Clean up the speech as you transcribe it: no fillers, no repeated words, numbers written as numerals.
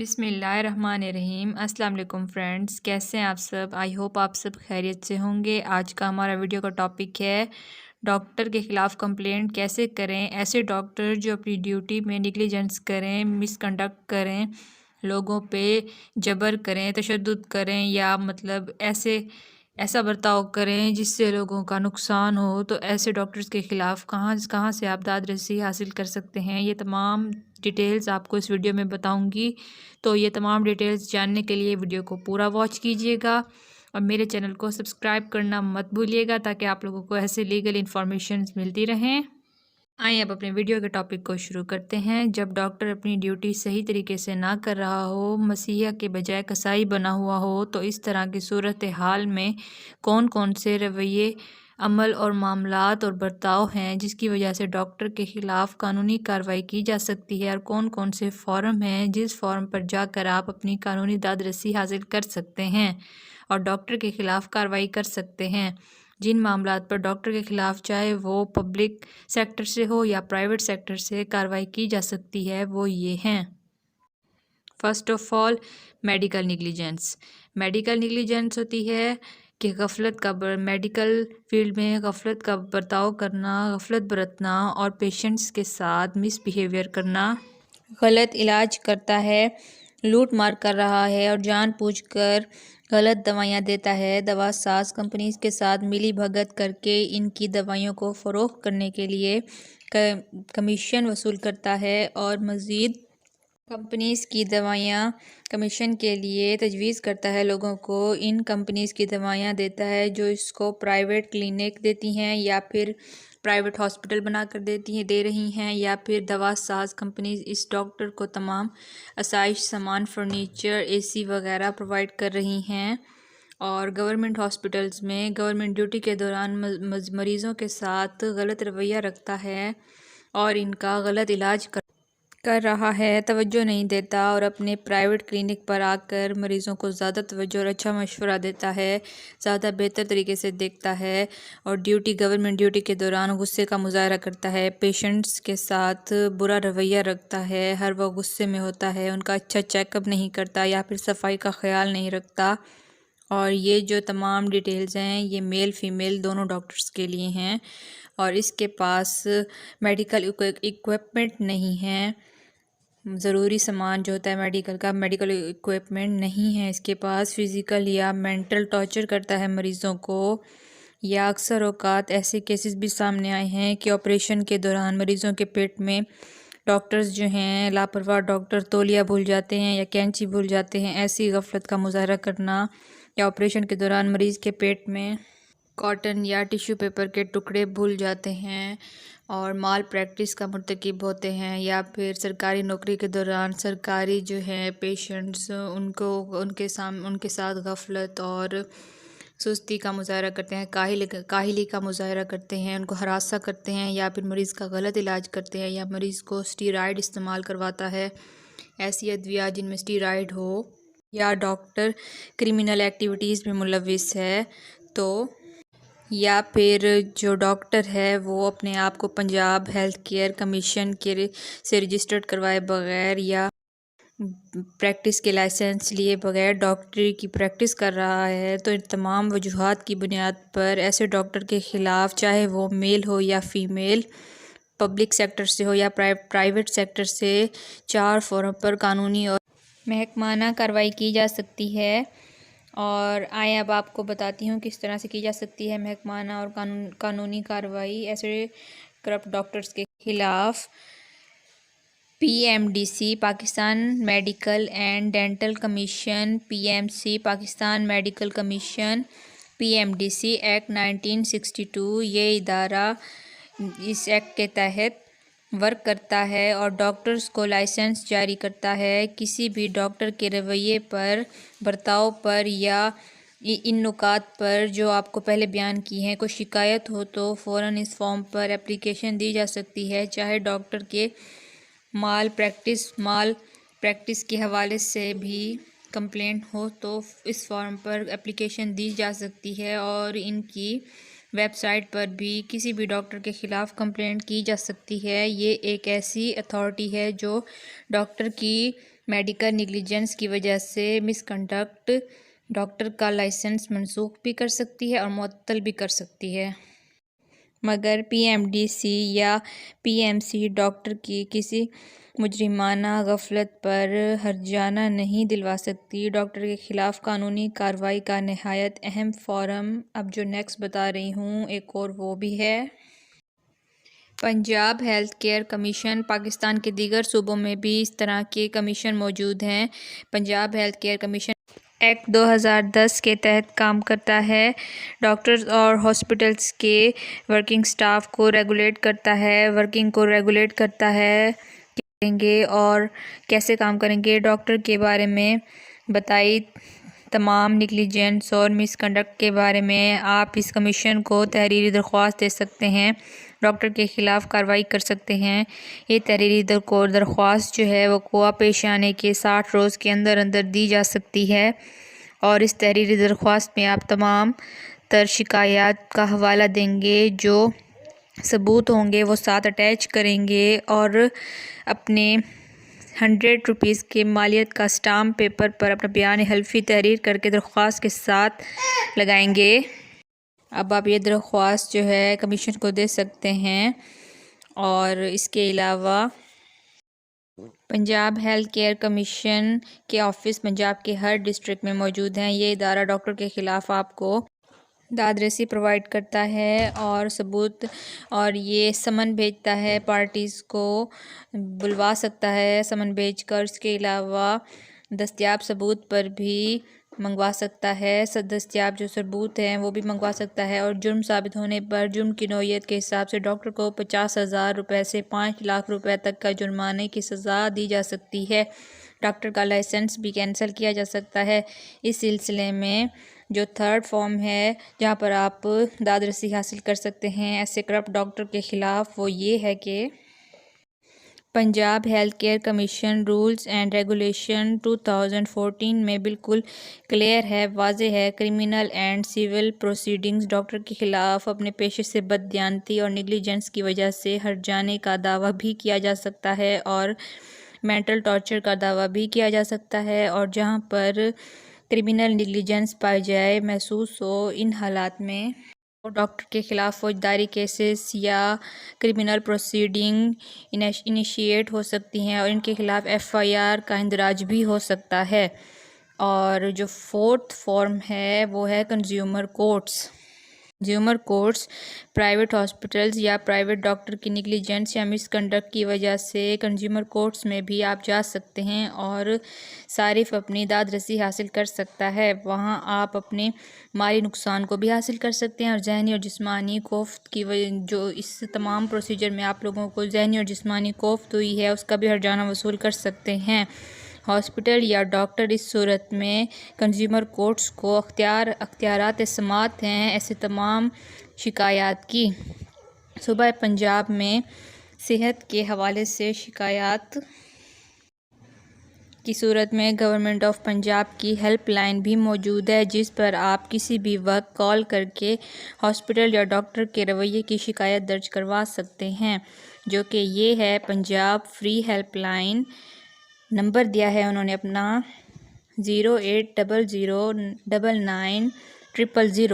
بسم اللہ الرحمن الرحیم۔ السلام علیکم فرینڈز، کیسے ہیں آپ سب؟ آئی ہوپ آپ سب خیریت سے ہوں گے۔ آج کا ہمارا ویڈیو کا ٹاپک ہے ڈاکٹر کے خلاف کمپلینٹ کیسے کریں۔ ایسے ڈاکٹر جو اپنی ڈیوٹی میں نیگلیجنس کریں، مس کنڈکٹ کریں، لوگوں پہ جبر کریں، تشدد کریں یا ایسا برتاؤ کریں جس سے لوگوں کا نقصان ہو، تو ایسے ڈاکٹرز کے خلاف کہاں سے آپ داد رسی حاصل کر سکتے ہیں، یہ تمام ڈیٹیلز آپ کو اس ویڈیو میں بتاؤں گی۔ تو یہ تمام ڈیٹیلز جاننے کے لیے ویڈیو کو پورا واچ کیجیے گا اور میرے چینل کو سبسکرائب کرنا مت بھولیے گا تاکہ آپ لوگوں کو ایسے لیگل انفارمیشنز ملتی رہیں۔ آئیں اب اپنے ویڈیو کے ٹاپک کو شروع کرتے ہیں۔ جب ڈاکٹر اپنی ڈیوٹی صحیح طریقے سے نہ کر رہا ہو، مسیحا کے بجائے کسائی بنا ہوا ہو، تو اس طرح کی صورتحال میں کون سے رویے، عمل اور معاملات اور برتاؤ ہیں جس کی وجہ سے ڈاکٹر کے خلاف قانونی کارروائی کی جا سکتی ہے، اور کون سے فارم ہیں جس فارم پر جا کر آپ اپنی قانونی داد رسی حاصل کر سکتے ہیں اور ڈاکٹر کے خلاف کارروائی کر سکتے ہیں۔ جن معاملات پر ڈاکٹر کے خلاف چاہے وہ پبلک سیکٹر سے ہو یا پرائیویٹ سیکٹر سے کارروائی کی جا سکتی ہے، وہ یہ ہیں۔ First of all, medical negligence. Medical negligence ہوتی ہے کہ میڈیکل فیلڈ میں غفلت کا برتاؤ کرنا، غفلت برتنا اور پیشنٹس کے ساتھ مس بیہیویئر کرنا، غلط علاج کرتا ہے، لوٹ مار کر رہا ہے اور جان بوجھ کر غلط دوائیاں دیتا ہے، دوا ساز کمپنیز کے ساتھ ملی بھگت کر کے ان کی دوائیوں کو فروخت کرنے کے لیے کمیشن وصول کرتا ہے، اور مزید کمپنیز کی دوائیاں کمیشن کے لیے تجویز کرتا ہے، لوگوں کو ان کمپنیز کی دوائیاں دیتا ہے جو اس کو پرائیویٹ کلینک دیتی ہیں یا پھر پرائیویٹ ہاسپٹل بنا کر دے رہی ہیں، یا پھر دوا ساز کمپنیز اس ڈاکٹر کو تمام آسائش سامان، فرنیچر، اے سی وغیرہ پرووائڈ کر رہی ہیں، اور گورنمنٹ ہاسپٹلز میں گورنمنٹ ڈیوٹی کے دوران مریضوں کے ساتھ غلط رویہ رکھتا ہے اور ان کا غلط علاج کر رہا ہے، توجہ نہیں دیتا، اور اپنے پرائیویٹ کلینک پر آ کر مریضوں کو زیادہ توجہ اور اچھا مشورہ دیتا ہے، زیادہ بہتر طریقے سے دیکھتا ہے، اور گورنمنٹ ڈیوٹی کے دوران غصے کا مظاہرہ کرتا ہے، پیشنٹس کے ساتھ برا رویہ رکھتا ہے، ہر وقت غصے میں ہوتا ہے، ان کا اچھا چیک اپ نہیں کرتا یا پھر صفائی کا خیال نہیں رکھتا۔ اور یہ جو تمام ڈیٹیلز ہیں یہ میل فیمیل دونوں ڈاکٹرز کے لیے ہیں، اور اس کے پاس میڈیکل ایکوپمنٹ نہیں ہے، ضروری سامان جو ہوتا ہے میڈیکل ایکوپمنٹ نہیں ہے اس کے پاس، فزیکل یا مینٹل ٹارچر کرتا ہے مریضوں کو، یا اکثر اوقات ایسے کیسز بھی سامنے آئے ہیں کہ آپریشن کے دوران مریضوں کے پیٹ میں ڈاکٹرز جو ہیں لاپرواہ ڈاکٹر تولیہ بھول جاتے ہیں یا کینچی بھول جاتے ہیں، ایسی غفلت کا مظاہرہ کرنا، یا آپریشن کے دوران مریض کے پیٹ میں کاٹن یا ٹیشو پیپر کے ٹکڑے بھول جاتے ہیں اور مال پریکٹس کا مرتکب ہوتے ہیں، یا پھر سرکاری نوکری کے دوران سرکاری جو ہیں پیشنٹس ان کے ساتھ غفلت اور سستی کا مظاہرہ کرتے ہیں، کاہلی کا مظاہرہ کرتے ہیں، ان کو ہراساں کرتے ہیں، یا پھر مریض کا غلط علاج کرتے ہیں، یا مریض کو اسٹیرائڈ استعمال کرواتا ہے، ایسی ادویات جن میں اسٹیرائڈ ہو، یا ڈاکٹر کرمنل ایکٹیویٹیز میں ملوث ہے، تو یا پھر جو ڈاکٹر ہے وہ اپنے آپ کو پنجاب ہیلتھ کیئر کمیشن سے رجسٹرڈ کروائے بغیر یا پریکٹس کے لائسنس لیے بغیر ڈاکٹری کی پریکٹس کر رہا ہے، تو ان تمام وجوہات کی بنیاد پر ایسے ڈاکٹر کے خلاف چاہے وہ میل ہو یا فیمیل، پبلک سیکٹر سے ہو یا پرائیویٹ سیکٹر سے، 4 فورم پر قانونی اور محکمانہ کارروائی کی جا سکتی ہے۔ اور آئیں اب آپ کو بتاتی ہوں کس طرح سے کی جا سکتی ہے محکمانہ اور قانونی کارروائی ایسے کرپٹ ڈاکٹرز کے خلاف۔ PMDC Pakistan medical and dental commission, PMC Pakistan medical commission, PMDC act 1962، یہ ادارہ اس ایکٹ کے تحت ورک کرتا ہے اور ڈاکٹرز کو لائسنس جاری کرتا ہے۔ کسی بھی ڈاکٹر کے رویے پر، برتاؤ پر یا ان نکات پر جو آپ کو پہلے بیان کی ہیں کوئی شکایت ہو تو فوراً اس فارم پر اپلیکیشن دی جا سکتی ہے، چاہے ڈاکٹر کے مال پریکٹس کے حوالے سے بھی کمپلینٹ ہو تو اس فارم پر اپلیکیشن دی جا سکتی ہے، اور ان کی ویب سائٹ پر بھی کسی بھی ڈاکٹر کے خلاف کمپلینٹ کی جا سکتی ہے۔ یہ ایک ایسی اتھارٹی ہے جو ڈاکٹر کی میڈیکل نیگلیجنس کی وجہ سے مس کنڈکٹ ڈاکٹر کا لائسنس منسوخ بھی کر سکتی ہے اور معطل بھی کر سکتی ہے، مگر پی ایم ڈی سی یا پی ایم سی ڈاکٹر کی کسی مجرمانہ غفلت پر ہرجانہ نہیں دلوا سکتی۔ ڈاکٹر کے خلاف قانونی کارروائی کا نہایت اہم فارم اب جو نیکسٹ بتا رہی ہوں ایک اور وہ بھی ہے Punjab health care commission. Pakistan کے دیگر صوبوں میں بھی اس طرح کے کمیشن موجود ہیں۔ Punjab health care commission act 2010 کے تحت کام کرتا ہے، ڈاکٹرز اور ہاسپٹلز کے ورکنگ سٹاف کو ریگولیٹ کرتا ہے، ورکنگ کو ریگولیٹ کرتا ہے کریں گے اور کیسے کام کریں گے۔ ڈاکٹر کے بارے میں بتائی تمام نیگلیجنس اور مس کنڈکٹ کے بارے میں آپ اس کمیشن کو تحریری درخواست دے سکتے ہیں، ڈاکٹر کے خلاف کارروائی کر سکتے ہیں۔ یہ تحریری درخواست جو ہے وقوع پیش آنے کے 60 روز کے اندر اندر دی جا سکتی ہے، اور اس تحریری درخواست میں آپ تمام تر شکایات کا حوالہ دیں گے، جو ثبوت ہوں گے وہ ساتھ اٹیچ کریں گے اور اپنے 100 روپیز کے مالیت کا اسٹامپ پیپر پر اپنا بیان حلفی تحریر کر کے درخواست کے ساتھ لگائیں گے۔ اب آپ یہ درخواست جو ہے کمیشن کو دے سکتے ہیں، اور اس کے علاوہ پنجاب ہیلتھ کیئر کمیشن کے آفس پنجاب کے ہر ڈسٹرکٹ میں موجود ہیں۔ یہ ادارہ ڈاکٹر کے خلاف آپ کو داد رسی پرووائڈ کرتا ہے اور ثبوت، اور یہ سمن بھیجتا ہے، پارٹیز کو بلوا سکتا ہے سمن بھیج کر۔ اس کے علاوہ دستیاب ثبوت پر بھی منگوا سکتا ہے، دستیاب جو ثبوت ہیں وہ بھی منگوا سکتا ہے، اور جرم ثابت ہونے پر جرم کی نوعیت کے حساب سے ڈاکٹر کو 50,000 روپے سے 5 لاکھ روپے تک کا جرمانے کی سزا دی جا سکتی ہے۔ ڈاکٹر کا لائسنس بھی کینسل کیا جا سکتا ہے۔ اس سلسلے میں جو تھرڈ فارم ہے جہاں پر آپ داد رسی حاصل کر سکتے ہیں ایسے کرپٹ ڈاکٹر کے خلاف، وہ یہ ہے کہ Punjab health care commission rules and regulation 2014 میں بالکل کلیئر ہے، واضح ہے، criminal and civil proceedings doctor کے خلاف اپنے پیشے سے بددیانتی اور نیگلیجنس کی وجہ سے ہرجانے کا دعویٰ بھی کیا جا سکتا ہے اور مینٹل ٹارچر کا دعویٰ بھی کیا جا سکتا ہے، اور جہاں پر کرمنل نیگلیجنس پائی جائے، محسوس ہو، ان حالات میں ڈاکٹر کے خلاف فوجداری کیسز یا کرمنل پروسیڈنگ انیشیٹ ہو سکتی ہیں، اور ان کے خلاف FIR کا اندراج بھی ہو سکتا ہے۔ اور جو فورتھ فارم ہے وہ ہے consumer courts. Consumer courts private hospitals یا پرائیویٹ ڈاکٹر کی نیگلیجنس یا مس کنڈکٹ کی وجہ سے کنزیومر کورٹس میں بھی آپ جا سکتے ہیں اور صارف اپنی داد رسی حاصل کر سکتا ہے۔ وہاں آپ اپنے مالی نقصان کو بھی حاصل کر سکتے ہیں، اور ذہنی اور جسمانی کوفت کی جو اس تمام پروسیجر میں آپ لوگوں کو ذہنی اور جسمانی کوفت ہوئی ہے اس کا بھی ہرجانہ وصول کر سکتے ہیں۔ ہاسپٹل یا ڈاکٹر اس صورت میں کنزیومر کورٹس کو اختیارات سماعت ہیں ایسے تمام شکایات کی۔ صوبہ پنجاب میں صحت کے حوالے سے شکایات کی صورت میں گورنمنٹ آف پنجاب کی ہیلپ لائن بھی موجود ہے، جس پر آپ کسی بھی وقت کال کر کے ہاسپٹل یا ڈاکٹر کے رویے کی شکایت درج کروا سکتے ہیں، جو کہ یہ ہے Punjab free help line. Number دیا ہے انہوں نے اپنا 08009990000۔